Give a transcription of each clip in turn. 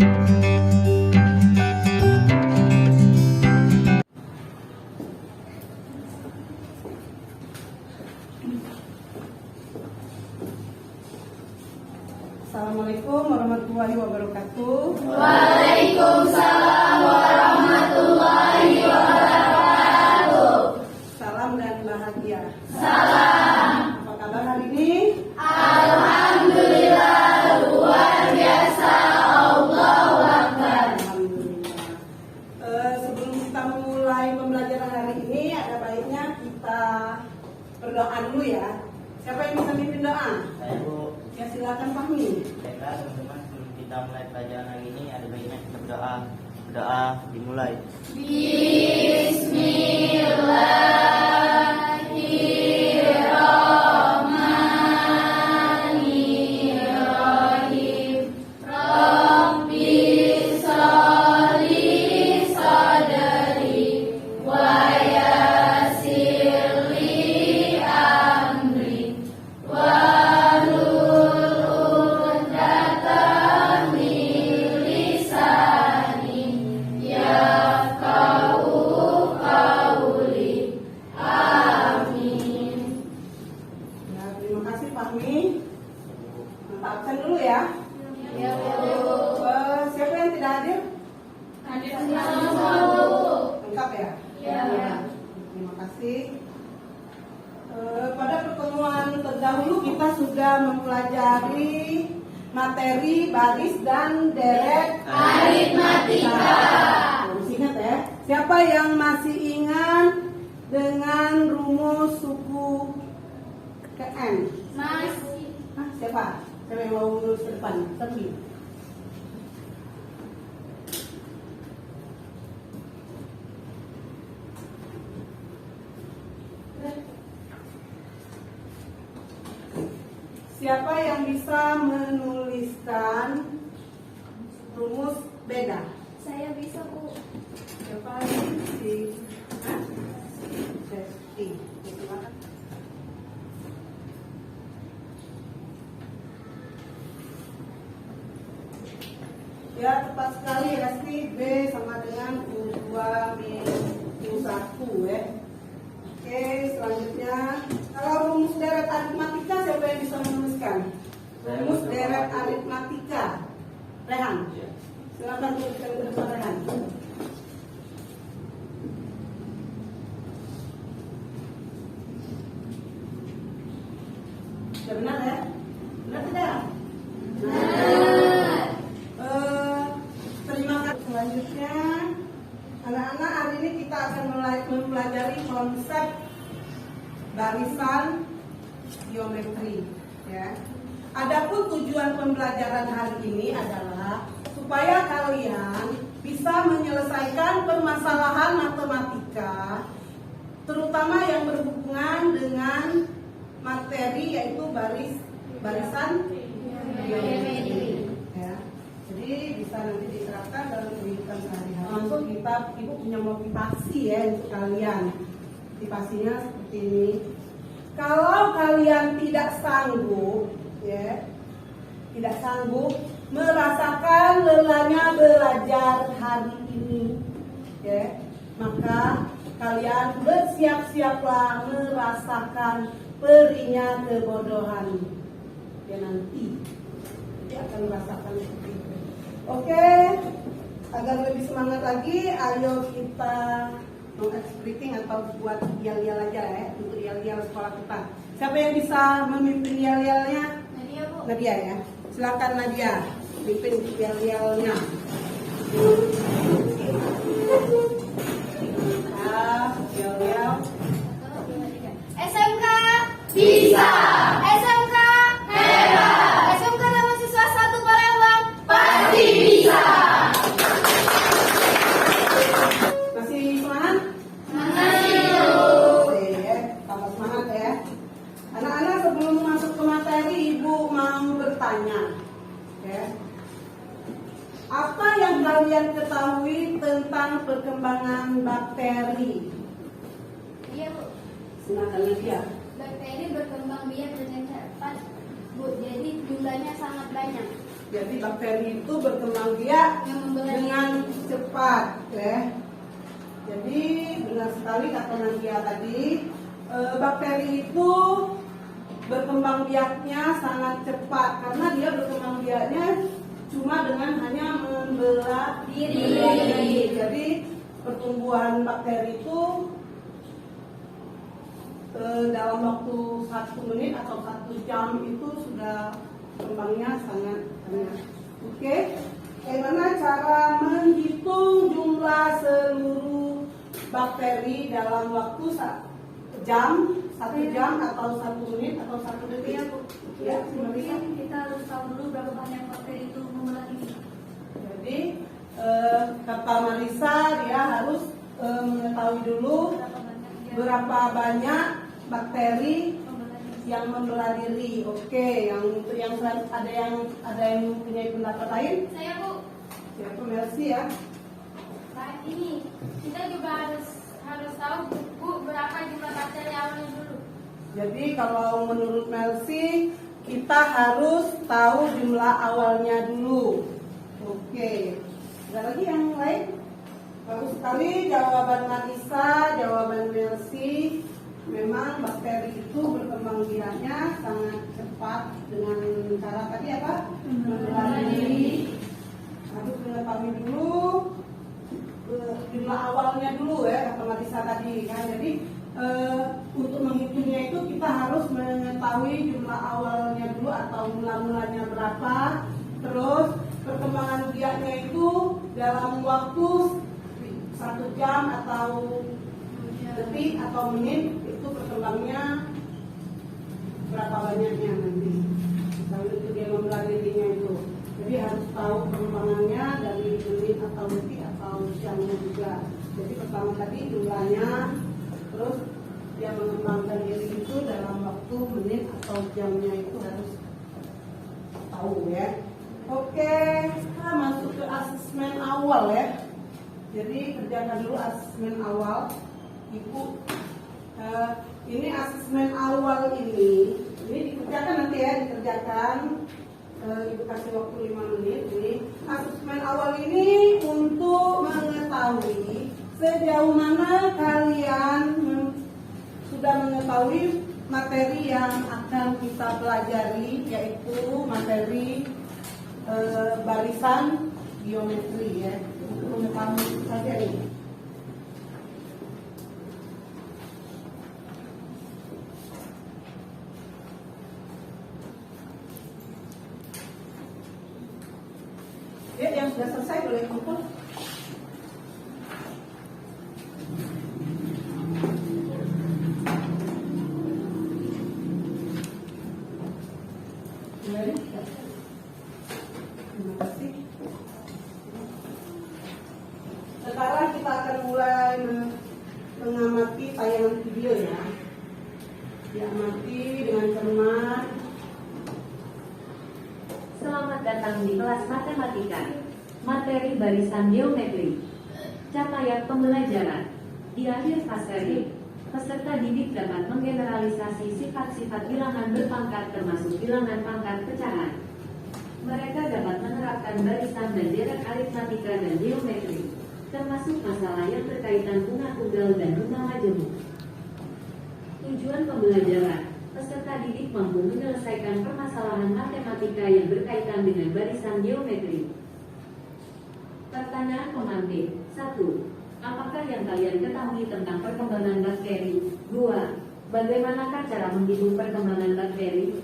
Assalamualaikum warahmatullahi wabarakatuh. Waalaikumsalam warahmatullahi wabarakatuh. Salam dan bahagia. Salam. Apa kabar hari ini? Alhamdulillah, luar biasa. Allahu Akbar. Alhamdulillah. Sebelum kita memulai pembelajaran hari ini, ada baiknya kita berdoa dulu ya. Siapa yang bisa mimpin doa? Saya Bu. Ya silakan Fahmi. Baiklah teman-teman, sebelum kita mulai pelajaran hari ini ada baiknya kita berdoa. Berdoa dimulai. Bismillahirrahmanirrahim. Rabbi sholli sadri wa yassir li amri wahlul uqdatan min lisani yafqahu qawli. Amin. Ya, terima kasih Fahmi. Kita absen dulu ya. Ya, Bu. Siapa yang tidak hadir? Hadir semua, Bu. Lengkap ya? Ya. Terima kasih. Pada pertemuan terdahulu kita sudah mempelajari materi baris dan deret Aritmatika. Harus ingat ya. Siapa yang masih ingat dengan rumus suku ke N? Masih. Hah, siapa? Siapa yang mau lurus ke depan? Sepi. Siapa yang bisa menuliskan rumus beda? Saya bisa, Bu. Siapa ini? Si Hah? Sesti. Silakan. Ya, tepat sekali Resti. B sama dengan U2 min U1 ya. Oke, selanjutnya kalau rumus deret aritmatika siapa yang bisa menuliskan? Rumus deret aritmatika. Rehan. Silakan tuliskan ke depan Rehan. Sudah benar ya? Benar tidak? Benar. Terima kasih. Selanjutnya, anak-anak hari ini kita akan mempelajari konsep barisan geometri. Ya. Adapun tujuan pembelajaran hari ini adalah supaya kalian bisa menyelesaikan permasalahan matematika, terutama yang berhubungan dengan materi yaitu barisan geometri. Ya. Jadi bisa nanti diterapkan dalam kehidupan sehari-hari. Langsung ibu punya motivasi ya untuk kalian. Motivasinya seperti ini. Kalau kalian tidak sanggup, ya, tidak sanggup merasakan lelahnya belajar hari ini, ya, maka kalian bersiap-siaplah merasakan perihnya kebodohan. Ya nanti akan merasakan seperti itu. Oke, agar lebih semangat lagi, ayo kita mengekspliting atau buat yel-yel aja ya untuk yel-yel sekolah kita. Siapa yang bisa memimpin yel-yelnya? Nadia, Bu. Nadia ya. Silakan Nadia, pimpin yel-yelnya. Yel-yel. SMK bisa. SMK hebat. SMK nama siswa 1 Palembang pasti bisa. Masih semangat? Masih. Oke, tambah semangat ya. Anak-anak sebelum masuk ke materi, Ibu mau bertanya. Ya. Apa yang kalian ketahui tentang perkembangan bakteri? Iya, Bu. Silakan Nadia. Bakteri berkembang biak dengan cepat, Bu. Jadi jumlahnya sangat banyak. Jadi bakteri itu berkembang biak sekali kata Nadia tadi, bakteri itu berkembang biaknya sangat cepat karena dia berkembang biaknya cuma dengan hanya membelah diri. Jadi pertumbuhan bakteri itu dalam waktu 1 menit atau 1 jam itu sudah kembangnya sangat banyak. Oke, bagaimana cara menghitung jumlah seluruh bakteri dalam waktu 1 jam atau 1 menit atau 1 detik? Ya, Mungkin kita harus tahu dulu berapa banyak bakteri itu membelah ini. Jadi kata Marisa dia harus mengetahui dulu berapa banyak bakteri yang membelah diri. Oke, yang ada yang mempunyai pendapat lain? Saya Bu, Siapa? Mercy ya. nah ini kita juga harus tahu Bu berapa jumlah bakteri awalnya dulu. Jadi kalau menurut Mercy kita harus tahu jumlah awalnya dulu. Oke, ada lagi yang lain? Bagus sekali jawaban Marisa, jawaban Mercy. Memang bakteri itu berkembang biaknya sangat cepat dengan cara tadi apa? Membelah diri. Harus mengetahui dulu jumlah awalnya dulu ya kata Marisa tadi kan. Jadi untuk menghitungnya itu kita harus mengetahui jumlah awalnya dulu atau mula-mulanya berapa. Terus perkembangan biaknya itu dalam waktu 1 jam atau detik atau menit itu berkembangnya berapa banyaknya nanti. Misalnya itu dia membelah dirinya itu. Jadi harus tahu perkembangannya dari menit atau detik atau jamnya juga. Jadi pertama tadi jumlahnya, terus dia mengembangkan diri itu dalam waktu menit atau jamnya itu harus tahu ya. Oke, kita masuk ke asesmen awal ya. Jadi kerjakan dulu asesmen awal. Ibu, ini asesmen awal ini dikerjakan nanti ya, dikerjakan. Ibu kasih waktu 5 menit. Ini asesmen awal ini untuk mengetahui sejauh mana kalian sudah mengetahui materi yang akan kita pelajari, yaitu materi barisan geometri ya. Untuk mengetahui saja ini. Ya, yang sudah selesai boleh kumpul. Terima kasih. Sekarang kita akan mulai mengamati tayangan video ya. Diamati dengan cermat. Selamat datang di kelas matematika, materi barisan geometri. Capaian pembelajaran. Di akhir fase ini, peserta didik dapat menggeneralisasi sifat-sifat bilangan berpangkat termasuk bilangan pangkat pecahan. Mereka dapat menerapkan barisan dan deret aritmatika dan geometri, termasuk masalah yang berkaitan bunga tunggal dan bunga majemuk. Tujuan pembelajaran, peserta didik mampu menyelesaikan permasalahan matematika yang berkaitan dengan barisan geometri. Pertanyaan pemantik. 1. Apakah yang kalian ketahui tentang perkembangan bakteri? 2. Bagaimanakah cara menghitung perkembangan bakteri?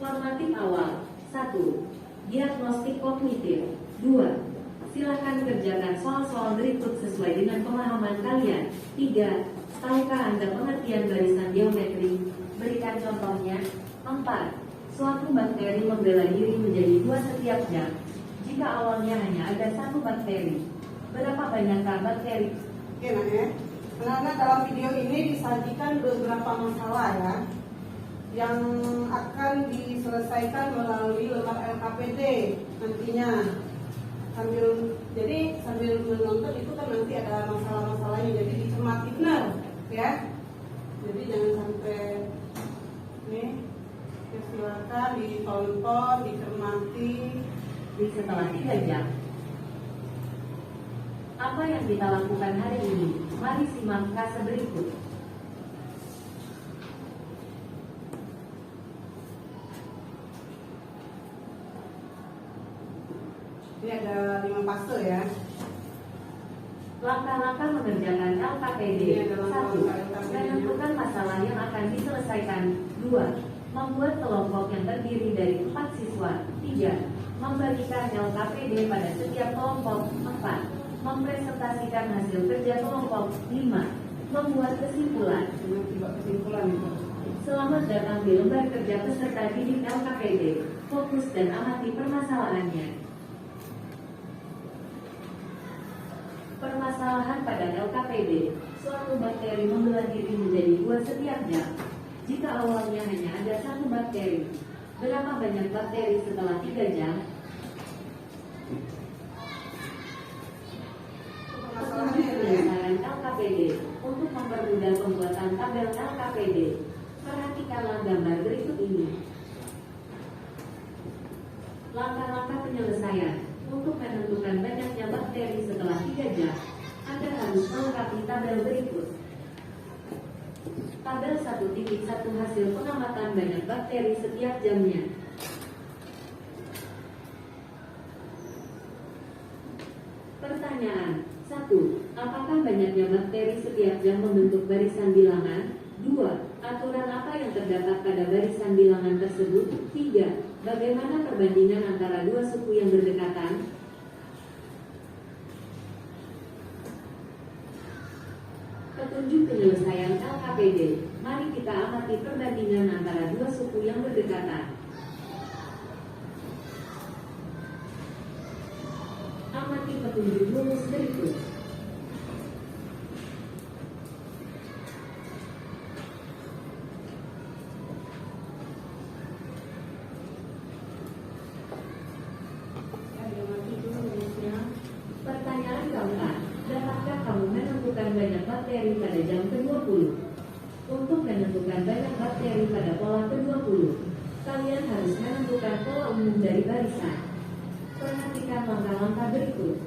Formatif awal. 1. Diagnostik kognitif. 2. Silakan kerjakan soal-soal berikut sesuai dengan pemahaman kalian. 3. Tahukah Anda pengertian barisan geometri? Berikan contohnya. 4. Suatu bakteri membela diri menjadi 2 setiap jam. Jika awalnya hanya ada 1 bakteri, berapa banyakkah bakteri? Oke, nah ya. Anak-anak, dalam video ini disajikan beberapa masalah ya, yang akan diselesaikan melalui lembar LKPD nantinya. Sambil menonton itu kan nanti ada masalah-masalahnya, jadi dicermati benar ya. Jadi jangan sampai nih, silakan ditonton, dicermati. Setelah 3 jam. Apa yang kita lakukan hari ini? Mari simak kase berikut. Ini ada 5 fase ya. Langkah-langkah mengerjakan LKPD. Ini adalah 1. langkah-langkah Menentukan masalah yang akan diselesaikan. 2. Membuat kelompok yang terdiri dari 4 siswa. 3. Membagikan LKPD pada setiap kelompok. 4. Mempresentasikan hasil kerja kelompok. 5. Membuat kesimpulan. Ini juga kesimpulan itu. Selamat datang di lembar kerja peserta didik LKPD. Fokus dan amati permasalahannya. Permasalahan pada LKPD. Suatu bakteri membelah diri menjadi 2 setiap jam. Jika awalnya hanya ada 1 bakteri, berapa banyak bakteri setelah 3 jam? Masalahnya itu ya. Penyelesaian LKPD. Untuk mempermudah pembuatan tabel LKPD, perhatikanlah gambar berikut ini. Langkah-langkah penyelesaian. Untuk menentukan banyaknya bakteri setelah 3 jam, Anda harus melengkapi tabel berikut. Tabel 1.1 hasil pengamatan banyak bakteri setiap jamnya. Pertanyaan 1. Apakah banyaknya bakteri setiap jam membentuk barisan bilangan? 2. Aturan apa yang terdapat pada barisan bilangan tersebut? 3. Bagaimana perbandingan antara 2 suku yang berdekatan? Petunjuk penyelesaian LKPD. Mari kita amati perbandingan antara 2 suku yang berdekatan. Amati petunjuk rumus berikut. Pertanyaan keempat, dapatkah kamu menentukan banyak bakteri pada jam ke-20? Untuk menentukan banyak bakteri pada pola ke-20, kalian harus menentukan pola umum dari barisan. Perhatikan langkah-langkah berikut.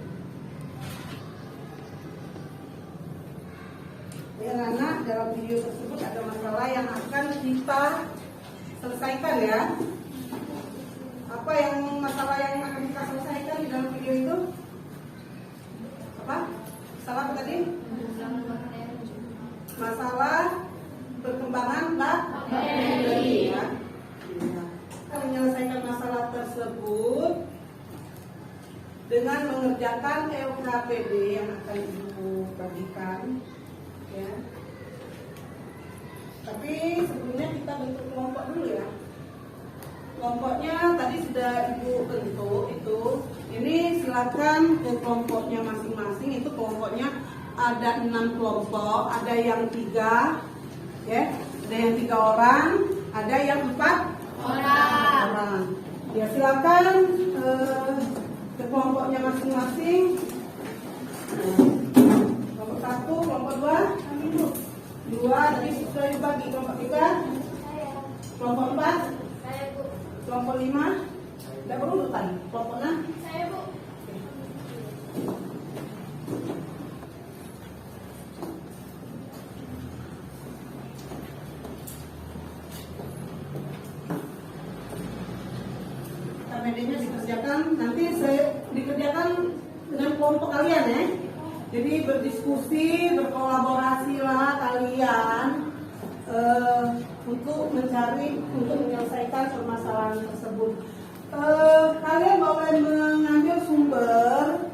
Ya anak, dalam video tersebut ada masalah yang akan kita selesaikan ya. Apa yang masalah yang akan kita selesaikan di dalam video itu? Apa? Masalah apa tadi? Masalah perkembangan bakteri ya. Kita menyelesaikan masalah tersebut dengan mengerjakan LKPD yang akan Ibu bagikan ya. Tapi sebelumnya kita bentuk kelompok dulu ya. Kelompoknya tadi sudah Ibu bentuk itu. Ini silakan ke kelompoknya masing-masing. Itu kelompoknya ada 6 kelompok, ada yang 3 ya, ada yang 3 orang, ada yang 4 orang. Ya silakan ke kelompoknya masing-masing. Kelompok 1, kelompok 2, tadi sudah dibagi. Kelompok 3, kelompok 4, kelompok 5, tidak perlu tadi. Kelompok 6. KPD-nya dikerjakan, nanti dikerjakan dengan kelompok kalian ya. Jadi berdiskusi, berkolaborasilah kalian untuk menyelesaikan permasalahan tersebut. Kalian boleh mengambil sumber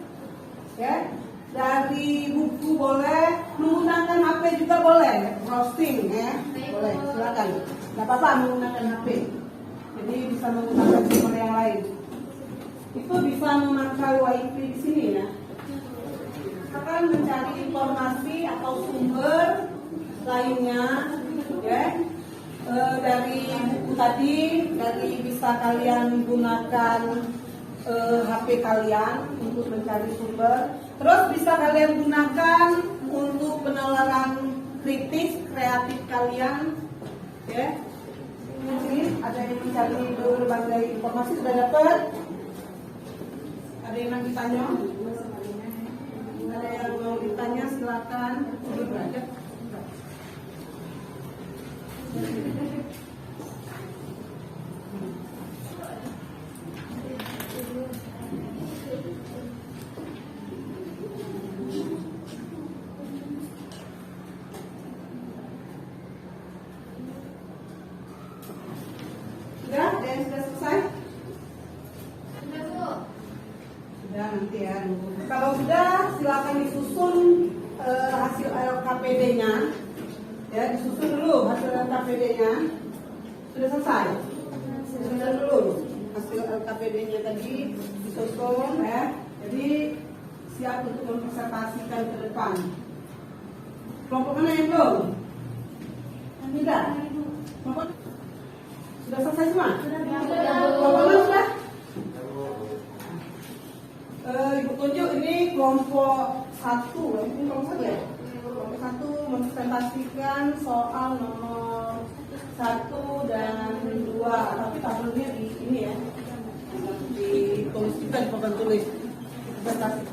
ya dari buku, boleh menggunakan HP juga boleh, browsing ya, boleh, silakan. Nggak apa-apa menggunakan HP. Jadi bisa menggunakan sumber yang lain. Itu bisa memakai wifi di sini ya. Akan mencari informasi atau sumber lainnya ya. Dari buku tadi, dari bisa kalian gunakan HP kalian untuk mencari sumber. Terus bisa kalian gunakan untuk penalaran kritis kreatif kalian ya. Ini ada yang mencari berbagai informasi, sudah dapat? Ada yang ditanya? Ada yang mau ditanya silakan. Sudah? Ada yang sudah selesai? Sudah, Bu. Sudah, nanti ya. Kalau sudah, silakan disusun hasil LKPD-nya. Ya, disusun dulu hasil LKPD-nya. Sudah selesai? Sudah dulu hasil LKPD-nya tadi disusun ya. Jadi siap untuk mempresentasikan ke depan. Kelompok mana yang belum? Tidak. Kelompok sudah selesai semua? Kelompok mana sudah? Ibu tunjuk ini kelompok 1, ini kelompok 1 ya? Kelompok 1 mempresentasikan soal nomor 1 dan 2, tapi tabelnya di ini ya, ditulis kita di papan tulis presentasi.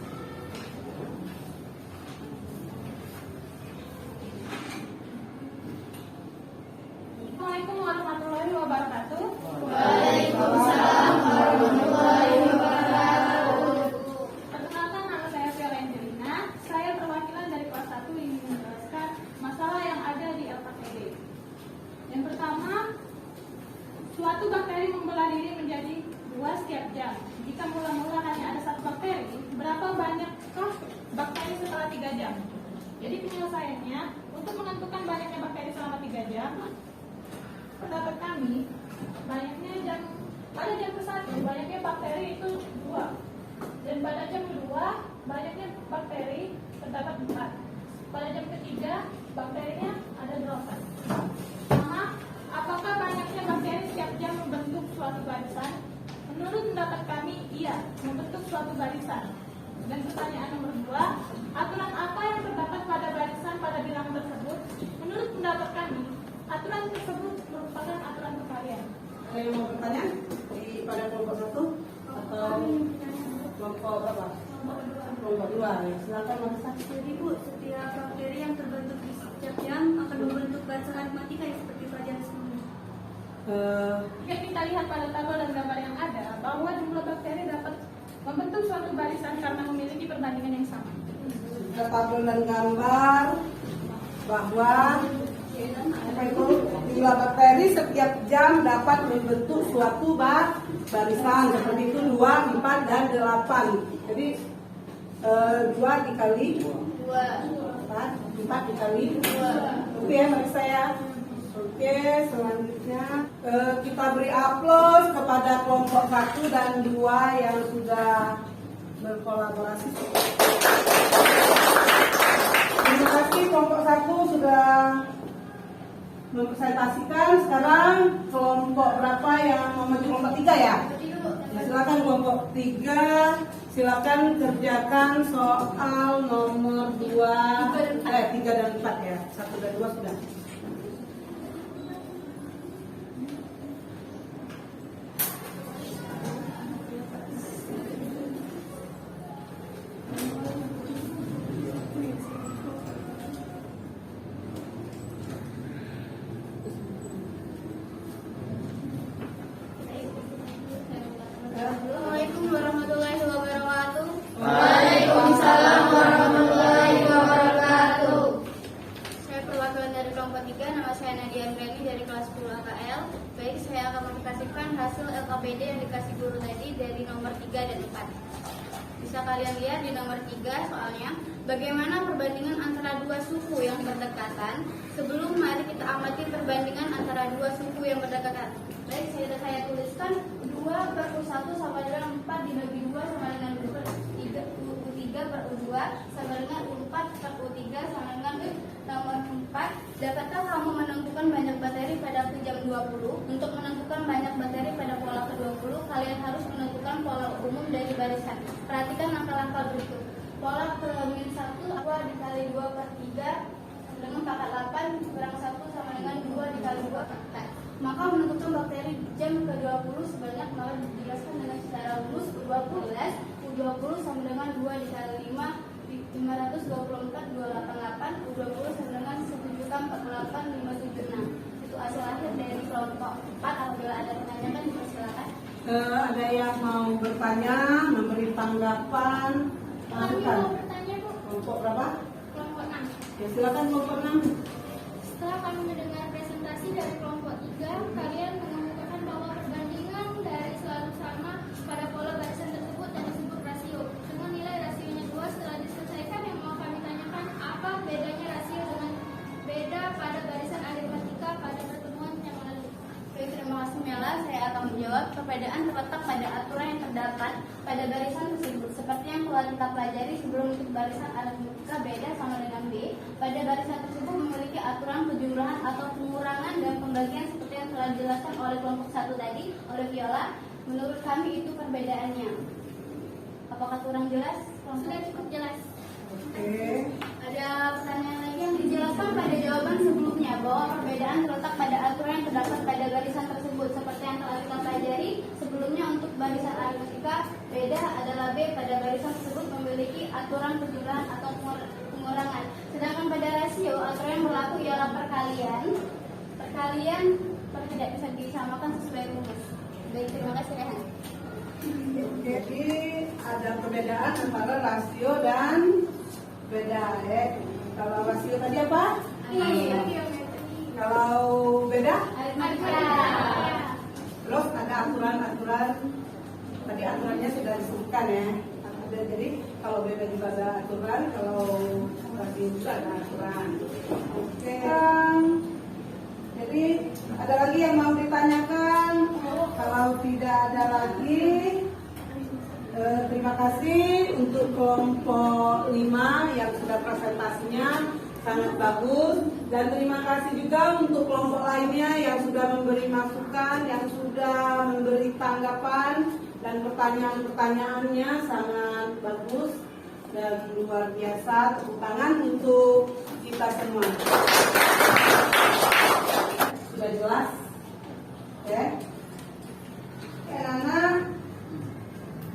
Assalamualaikum warahmatullahi wabarakatuh. Waalaikumsalam warahmatullahi wabarakatuh. Perkenalkan, nama saya Viola Angelina. Saya perwakilan dari kelas 1 ingin menjelaskan masalah yang ada di LKPD. Yang pertama, suatu bakteri membelah diri menjadi 2 setiap jam. Jika mula-mula hanya ada 1 bakteri, berapa banyakkah bakteri setelah 3 jam? Jadi penyelesaiannya, untuk menentukan banyaknya bakteri selama 3 jam, pendapat kami, pada jam ke-1 banyaknya bakteri itu 2, dan pada jam ke-2 banyaknya bakteri terdapat 4. Pada jam ke-3 bakterinya ada 8. Apakah banyaknya bakteri setiap jam membentuk suatu barisan? Menurut pendapat kami, iya, membentuk suatu barisan. Dan pertanyaan nomor 2, aturan apa yang terdapat pada barisan pada bilangan tersebut? Menurut pendapat kami, aturan tersebut merupakan aturan kevarian. Ada yang mau bertanya pada kelompok 1 atau kelompok berapa? Kelompok 2 ya. Silakan Marisa. Jadi Bu, setiap bakteri yang terbentuk di setiap jam akan membentuk barisan aritmatika ya, seperti pelajaran sebelumnya. Jika kita lihat pada tabel dan gambar yang ada, bahwa jumlah bakteri dapat membentuk suatu barisan karena memiliki perbandingan yang sama. Ada tabel dan gambar bahwa apa itu, jumlah bakteri setiap jam dapat membentuk suatu barisan seperti itu 2, 4, dan 8. Jadi 2 dikali 4 dikali 2. Oke ya Marisa ya. Oke, selanjutnya kita beri aplaus kepada kelompok 1 dan 2 yang sudah berkolaborasi. Terima kasih kelompok 1 sudah mempresentasikan. Sekarang kelompok berapa yang mau maju? Kelompok 3 ya? Nah, silakan kelompok 3, silakan kerjakan soal nomor 3 dan 4 ya. 1 dan 2 sudah. Assalamualaikum warahmatullahi wabarakatuh. Waalaikumsalam warahmatullahi wabarakatuh. Saya perwakilan dari kelompok 3, nama saya Nadia Andrani dari kelas 10 AKL. Baik, saya akan mempresentasikan hasil LKPD yang dikasih guru tadi dari nomor 3 dan 4. Bisa kalian lihat di nomor 3 soalnya, bagaimana perbandingan antara 2 suku yang berdekatan. Sebelum mari kita amati perbandingan antara 2 suku yang berdekatan. Baik, saya tuliskan 2/1 sama dengan 4 dibagi 2 sama dengan 3/U3/U2 sama dengan U4/U3 sama dengan nomor 4. Dapatkah kamu menentukan banyak bakteri pada jam 20? Untuk menentukan banyak bakteri pada pola ke-20, kalian harus menentukan pola umum dari barisan. Perhatikan langkah-langkah berikut. Pola ke-1, 2 dikali 2/3 dengan pangkat 8 kurang 1 sama dengan 2 dikali 2 pangkat 4. Maka menentukan bakteri jam ke-20 sebanyak, maka dijelaskan dengan secara rumus U20 sama dengan 2 dikali 5 500 Ada yang mau bertanya, memberi tanggapan? Kami mau bertanya, Bu. Kelompok berapa? Kelompok 6. Ya silakan kelompok 6. Setelah kami mendengar presentasi dari kelompok 3, kalian mengemukakan bahwa perbandingan dari selalu sama pada pola barisan tersebut dan disebut rasio. Dengan nilai rasionya 2 setelah diselesaikan, yang mau kami tanyakan, apa bedanya rasio dengan beda pada barisan aritmatika pada pertemuan yang lalu? Baik, terima kasih Mela. Saya akan menjawab. Perbedaan terletak pada aturan yang terdapat pada barisan tersebut. Seperti yang telah kita pelajari sebelum, untuk barisan aritmatika beda sama dengan B. Pada barisan tersebut memiliki aturan penjumlahan atau pengurangan dan pembagian seperti yang telah dijelaskan oleh kelompok 1 tadi, oleh Viola. Menurut kami itu perbedaannya. Apakah kurang jelas? Sudah cukup jelas. Oke. Ada pertanyaan lagi yang dijelaskan pada jawaban sebelumnya, bahwa perbedaan terletak pada aturan yang terdapat pada barisan tersebut. Seperti yang telah kita pelajari sebelumnya, untuk barisan aritmatika beda adalah B. Pada barisan tersebut memiliki aturan penjumlahan atau pengurangan. Sedangkan pada rasio, aturan yang berlaku ialah perkalian tidak bisa disamakan sesuai rumus. Baik, terima kasih Rehan. Jadi ada perbedaan antara rasio dan beda ya. Kalau rasio tadi apa? Kalau beda? Terus ada aturan-aturan. Tadi aturannya sudah disebutkan ya. Jadi kalau beda juga ada aturan, kalau rasio juga ada aturan. Oke. Jadi ada lagi yang mau ditanyakan? Kalau tidak ada lagi, terima kasih untuk kelompok 5 yang sudah presentasinya sangat bagus, dan terima kasih juga untuk kelompok lainnya yang sudah memberi masukan, yang sudah memberi tanggapan, dan pertanyaan-pertanyaannya sangat bagus dan luar biasa. Tepuk tangan untuk kita semua. Sudah jelas ya? Karena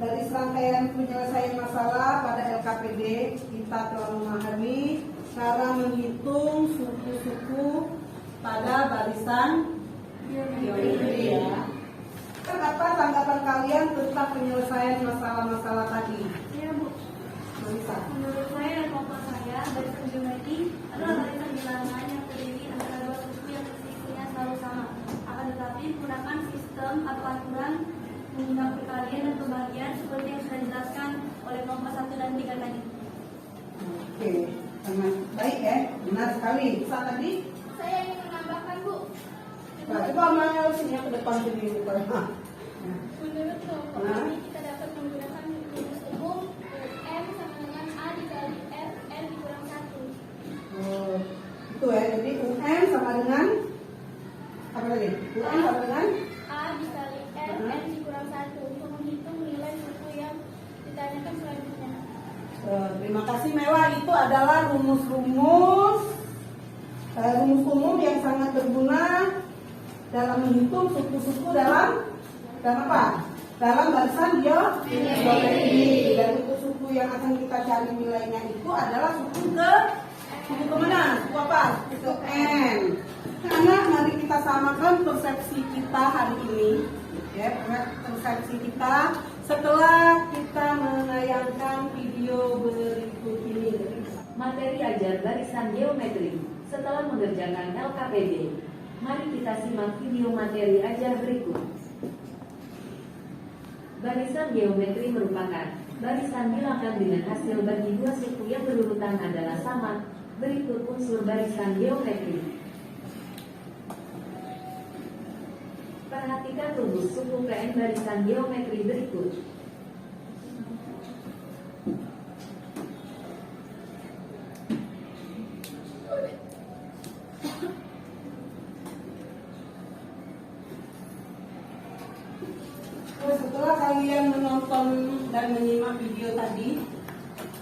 dari serangkaian penyelesaian masalah pada LKPD, kita telah memahami cara menghitung suku-suku pada barisan geometri ya. Apa tanggapan kalian tentang penyelesaian masalah-masalah tadi? Ya Bu, Marisa. menurut saya dan kelompok saya, barisan geometri adalah barisan bilangan yang terdiri antara dua suku yang sisinya selalu sama. Akan tetapi menggunakan sistem atau aturan menggunakan perkalian dan pembagian seperti yang sudah dijelaskan oleh kelompok 1 dan 3 tadi. Oke, sangat baik ya, benar sekali. Saat tadi, Saya ingin menambahkan, Bu. coba Maya sini ke depan sini. Menurut kelompok kami, kita dapat menggunakan rumus umum M sama dengan A dikali R, N dikurang 1. Oh, itu ya, jadi UN sama dengan apa tadi? UN sama dengan A dikali R, N dikurang 1 untuk menghitung nilai suku yang ditanyakan selanjutnya. Terima kasih Mela. Itu adalah rumus-rumus umum yang sangat berguna dalam menghitung suku-suku dalam apa? Dalam barisan geometri. Dan suku-suku yang akan kita cari nilainya itu adalah suku kemana? Suku apa? Suku N. Karena mari kita samakan persepsi kita hari ini, ya, persepsi kita setelah kita menayangkan video berikut ini. Materi ajar barisan geometri setelah mengerjakan LKPD. Mari kita simak video materi ajar berikut. Barisan geometri merupakan barisan bilangan dengan hasil bagi dua suku yang berurutan adalah sama. Berikut unsur barisan geometri. Perhatikan rumus suku PN barisan geometri berikut. Setelah kalian menonton dan menyimak video tadi,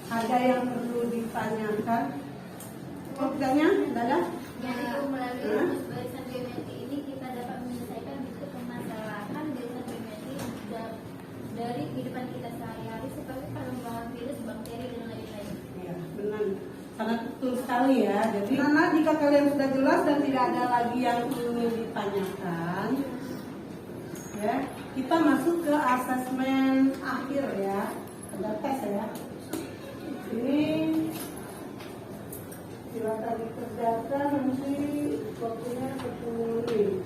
ada yang perlu ditanyakan? Oh, tidaknya? Tidak ada? Jadi melalui rumus barisan geometri ini kita dapat menyelesaikan bentuk permasalahan barisan geometri dari kehidupan kita sehari-hari seperti perkembangan virus, bakteri, dan lain-lain. Ya, benar. Sangat betul sekali ya. Jadi, karena jika kalian sudah jelas dan tidak ada lagi yang ingin ditanyakan, Ya, kita masuk ke asesmen akhir ya, ada tes ya. Ini silakan dikerjakan nanti waktunya 10 menit.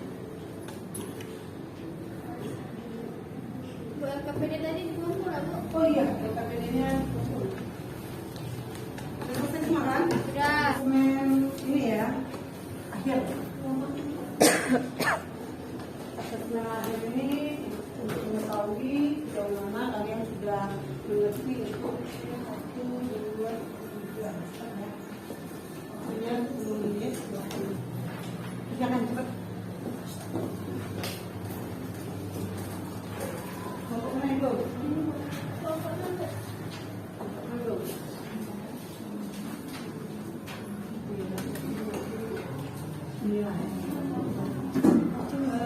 Bu LKPD tadi dikumpul Bu. Oh iya, LKPD-nya selesai semua kan? Sudah. Asesmen ini ya, akhir. Asesmen akhir ini untuk mengetahui sejauh mana kalian sudah mengerti untuk 1, 2, 3. Waktunya 10 menit. Jangan cepat. Mau main dulu.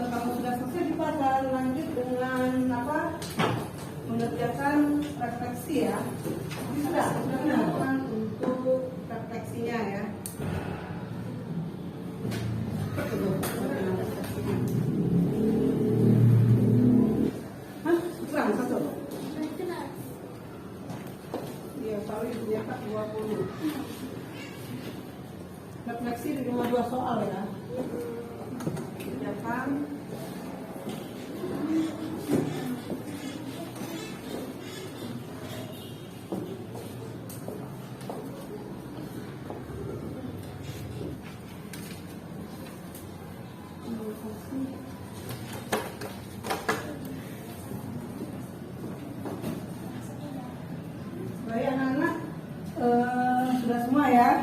Kalau sudah selesai kita akan lanjut dengan apa? Mengerjakan refleksi ya. Sudah melakukan untuk refleksinya ya. Hah? Kurang satu. Iya, kali ternyata 20. Refleksi di rumah 2 soal ya. Kerjakan. Baik anak-anak, sudah semua ya?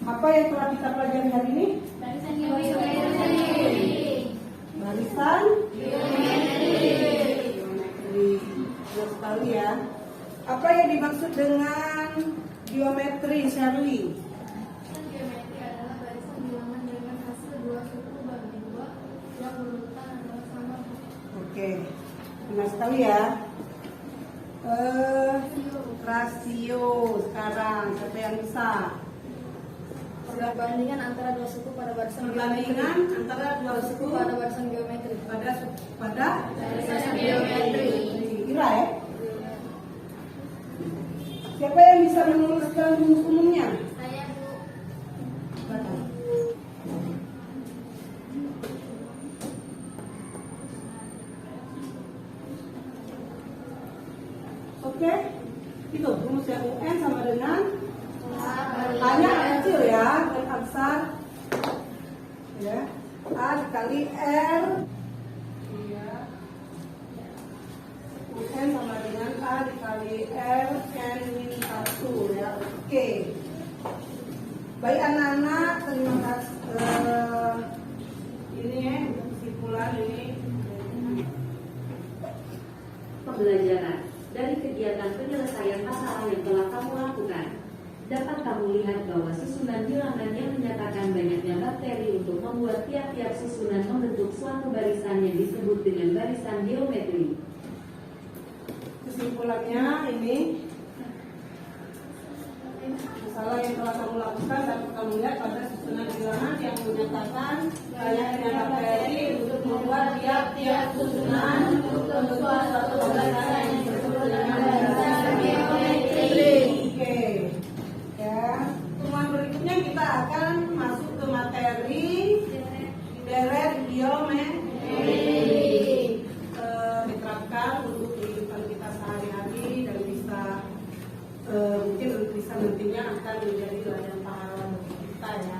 Apa yang telah kita pelajari hari ini? Barisan geometri. Barisan geometri. Jelas sekali ya. Apa yang dimaksud dengan geometri, Shirley? Geometri adalah barisan bilangan dengan hasil 2 suku bagi 2 yang berurutan adalah sama. Oke, benar sekali ya. Rasio sekarang siapa yang bisa? Perbandingan antara 2 suku pada barisan Perbandingan antara 2 suku pada barisan geometri. pada Barisan geometri. Kira ya? Siapa yang bisa menuliskan rumus umumnya? Saya Bu. Baca. Oke, itu rumusnya UN sama dengan hanya kecil ya, dan besar ya, A dikali R ya. UN sama dengan A dikali R N min 1 ya. Oke, baik anak-anak, terima kasih. Ini ya kesimpulan ini. Pembelajaran dari kegiatan penyelesaian masalah yang telah kamu lakukan. Dapat kamu lihat bahwa susunan bilangannya menyatakan banyaknya bakteri untuk membuat tiap-tiap susunan membentuk suatu barisan yang disebut dengan barisan geometri. Kesimpulannya ini masalah yang telah kamu lakukan dan kamu lihat pada susunan bilangan yang menyatakan banyaknya bakteri untuk membuat tiap-tiap susunan membentuk suatu barisan yang disebut dengan barisan geometri. Oke, ya. Pertemuan berikutnya kita akan masuk ke materi deret geometri. Diterapkan untuk kehidupan kita sehari-hari dan bisa mungkin bisa nantinya akan menjadi ladang pahala bagi kita ya.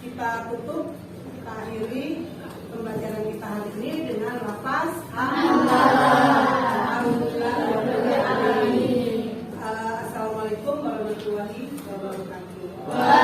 Kita tutup, kita akhiri pembelajaran kita hari ini dengan lafaz alhamdulillah. Assalamualaikum warahmatullahi wabarakatuh.